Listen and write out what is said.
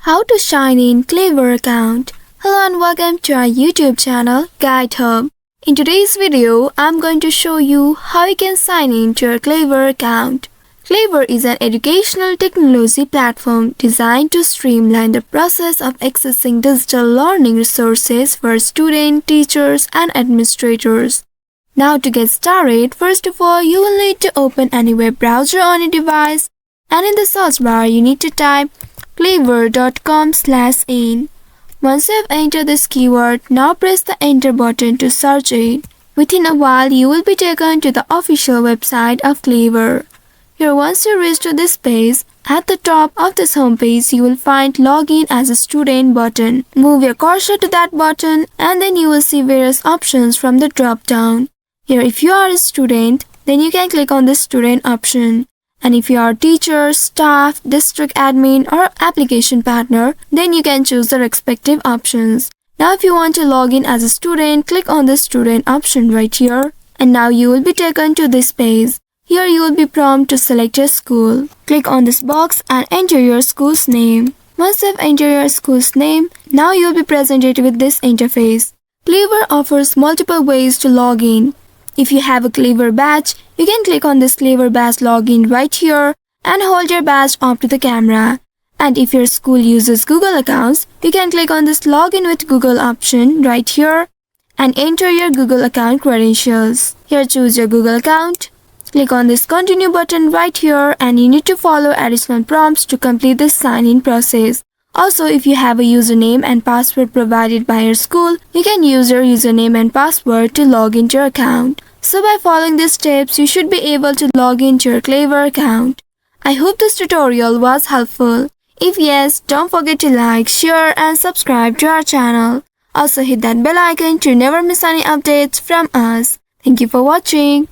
How to sign in Clever account. Hello and welcome to our YouTube channel Guide Hub. In today's video, I'm going to show you how you can sign in to your Clever account. Clever is an educational technology platform designed to streamline the process of accessing digital learning resources for students, teachers, and administrators. Now to get started, first of all, you will need to open any web browser on your device, and in the search bar, you need to type clever.com/in. Once you have entered this keyword, now press the enter button to search it. Within a while, you will be taken to the official website of Clever. Here, once you reach to this page, at the top of this homepage, you will find Login as a Student button. Move your cursor to that button and then you will see various options from the drop-down. Here, if you are a student, then you can click on the Student option. And if you are teacher, staff, district admin or application partner, then you can choose the respective options. Now if you want to log in as a student, click on the student option right here. And now you will be taken to this page. Here you will be prompted to select your school. Click on this box and enter your school's name. Once you have entered your school's name, now you will be presented with this interface. Clever offers multiple ways to log in. If you have a Clever badge, you can click on this Clever badge login right here and hold your badge up to the camera. And if your school uses Google accounts, you can click on this login with Google option right here and enter your Google account credentials. Here choose your Google account. Click on this continue button right here and you need to follow additional prompts to complete this sign-in process. Also, if you have a username and password provided by your school, you can use your username and password to log into your account. So by following these steps, you should be able to log into your Clever account. I hope this tutorial was helpful. If yes, don't forget to like, share and subscribe to our channel. Also hit that bell icon to never miss any updates from us. Thank you for watching.